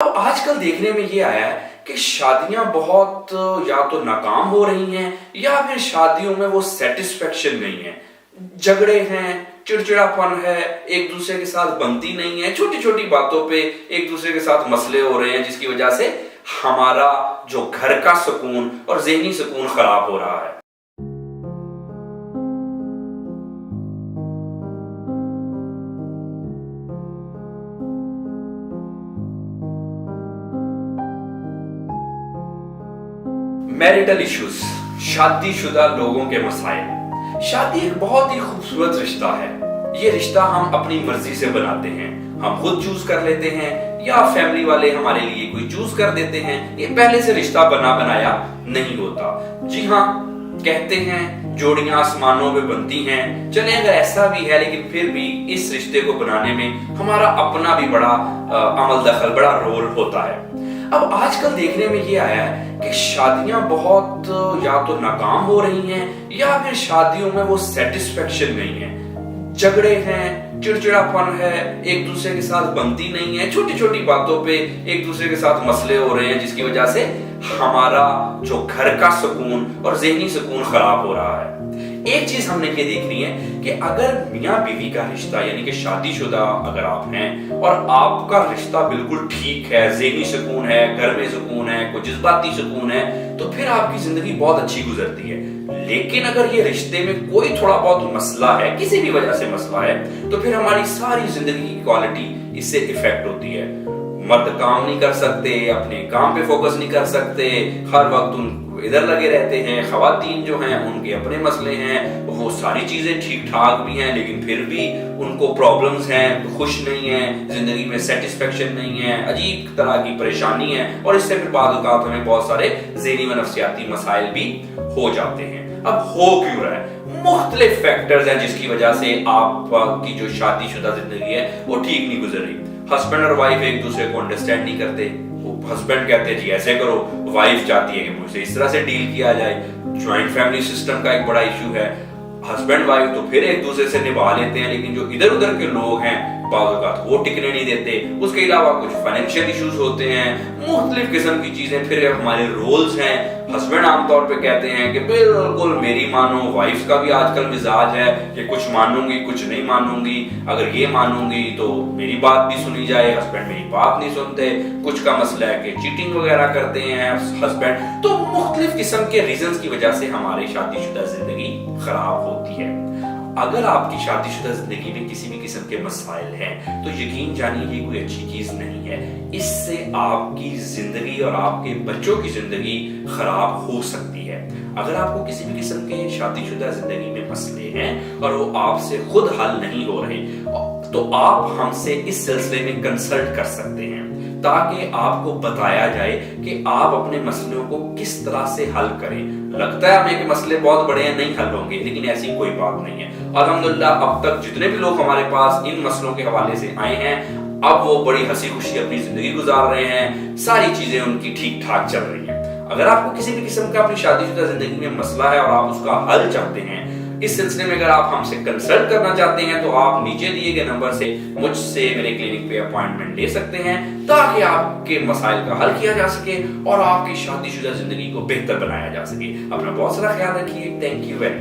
अब आजकल देखने में ये आया है कि शादियां बहुत या तो नाकाम हो रही हैं या फिर शादियों में वो सेटिस्फेक्शन नहीं है। झगड़े हैं, चिड़चिड़ापन है, एक दूसरे के साथ बनती नहीं है, छोटी छोटी बातों पे एक दूसरे के साथ मसले हो रहे हैं, जिसकी वजह से हमारा जो घर का सुकून और ज़हनी सुकून खराब हो रहा है। मैरिटल इश्यूज, शादीशुदा लोगों के मसाइल। शादी एक बहुत ही खूबसूरत रिश्ता है। ये रिश्ता हम अपनी मर्जी से बनाते हैं, हम खुद चूज कर लेते हैं या फैमिली वाले हमारे लिए कोई चूज कर देते हैं। ये पहले से रिश्ता बना बनाया नहीं होता। जी हाँ, कहते हैं जोड़ियां आसमानों में बनती हैं। चले अगर ऐसा भी है, लेकिन फिर भी इस रिश्ते को बनाने में हमारा अपना भी बड़ा अमल दखल, बड़ा रोल होता है। अब आजकल देखने में ये आया है कि शादियां बहुत या तो नाकाम हो रही हैं या फिर शादियों में वो सेटिस्फेक्शन नहीं है। झगड़े हैं, चिड़चिड़ापन है, एक दूसरे के साथ बनती नहीं है, छोटी छोटी बातों पे एक दूसरे के साथ मसले हो रहे हैं, जिसकी वजह से हमारा जो घर का सुकून और ज़हनी सुकून खराब हो रहा है। एक चीज हमने ये देखनी है कि अगर मियाँ बीवी का रिश्ता यानी कि शादीशुदा अगर आप हैं और आपका रिश्ता बिल्कुल ठीक है, ज़हनी सुकून है, घर में सुकून है, कोई जज्बाती सुकून है, तो फिर आपकी जिंदगी बहुत अच्छी गुजरती है। लेकिन अगर ये रिश्ते में कोई थोड़ा बहुत मसला है, किसी भी वजह से मसला है, तो फिर हमारी सारी जिंदगी की क्वालिटी इससे इफेक्ट होती है। मर्द काम नहीं कर सकते, अपने काम पे फोकस नहीं कर सकते, हर वक्त उन इधर लगे रहते हैं। खवातीन जो हैं उनके अपने मसले हैं, वो सारी चीजें ठीक ठाक भी हैं, लेकिन फिर भी उनको प्रॉब्लम्स हैं, खुश नहीं है, जिंदगी में सेटिस्फेक्शन नहीं है, अजीब तरह की परेशानी है, और इससे फिर बाद औक़ात हमें बहुत सारे ज़हनी व नफ्सियाती मसाइल भी हो जाते हैं। अब हो क्यों रहा है? मुख्तलिफ फैक्टर्स हैं जिसकी वजह से आपकी जो शादीशुदा जिंदगी है वो ठीक नहीं गुजर रही। हस्बैंड और वाइफ एक दूसरे को अंडरस्टैंड नहीं करते। हस्बैंड कहते हैं जी ऐसे करो, वाइफ चाहती है कि मुझसे इस तरह से डील किया जाए। ज्वाइंट फैमिली सिस्टम का एक बड़ा इशू है। हस्बैंड वाइफ तो फिर एक दूसरे से निभा लेते हैं, लेकिन जो इधर उधर के लोग हैं वो टिकने नहीं देते। उसके अलावा कुछ फाइनेंशियल इश्यूज होते हैं, मुख्तलिफ किस्म की चीजें। फिर हमारे रोल्स हैं। हस्बैंड आमतौर पे कहते हैं कि बिल्कुल मेरी मानो, वाइफ का भी आजकल मिजाज है कि कुछ मानूंगी कुछ नहीं मानूंगी, अगर ये मानूंगी तो मेरी बात भी सुनी जाए। हस्बैंड मेरी बात नहीं सुनते। कुछ का मसला है कि चीटिंग वगैरह करते हैं हस्बैंड। तो मुख्तलिफ किस्म के रीजंस की वजह से हमारी शादीशुदा जिंदगी खराब होती है। अगर आपकी शादीशुदा जिंदगी में किसी भी किस्म के मसाइल हैं, तो यकीन जानिए ये कोई अच्छी चीज नहीं है। इससे आपकी जिंदगी और आपके बच्चों की जिंदगी खराब हो सकती है। अगर आपको किसी भी किस्म के शादीशुदा जिंदगी में मसले हैं और वो आपसे खुद हल नहीं हो रहे, तो आप हमसे इस सिलसिले में कंसल्ट कर सकते हैं, ताकि आपको बताया जाए कि आप अपने मसलों को किस तरह से हल करें। लगता है हमें कि मसले बहुत बड़े हैं, नहीं हल होंगे, लेकिन ऐसी कोई बात नहीं है। अल्हम्दुलिल्लाह अब तक जितने भी लोग हमारे पास इन मसलों के हवाले से आए हैं, अब वो बड़ी हंसी खुशी अपनी जिंदगी गुजार रहे हैं, सारी चीजें उनकी ठीक ठाक चल रही हैं। अगर आपको किसी भी किस्म का अपनी शादीशुदा जिंदगी में मसला है और आप उसका हल चाहते हैं, इस सिलसिले में अगर आप हमसे कंसल्ट करना चाहते हैं, तो आप नीचे दिए गए नंबर से मुझसे मेरे क्लिनिक पे अपॉइंटमेंट ले सकते हैं, ताकि आपके मसाइल का हल किया जा सके और आपकी शादीशुदा जिंदगी को बेहतर बनाया जा सके। अपना बहुत सारा ख्याल रखिए। Thank you very much.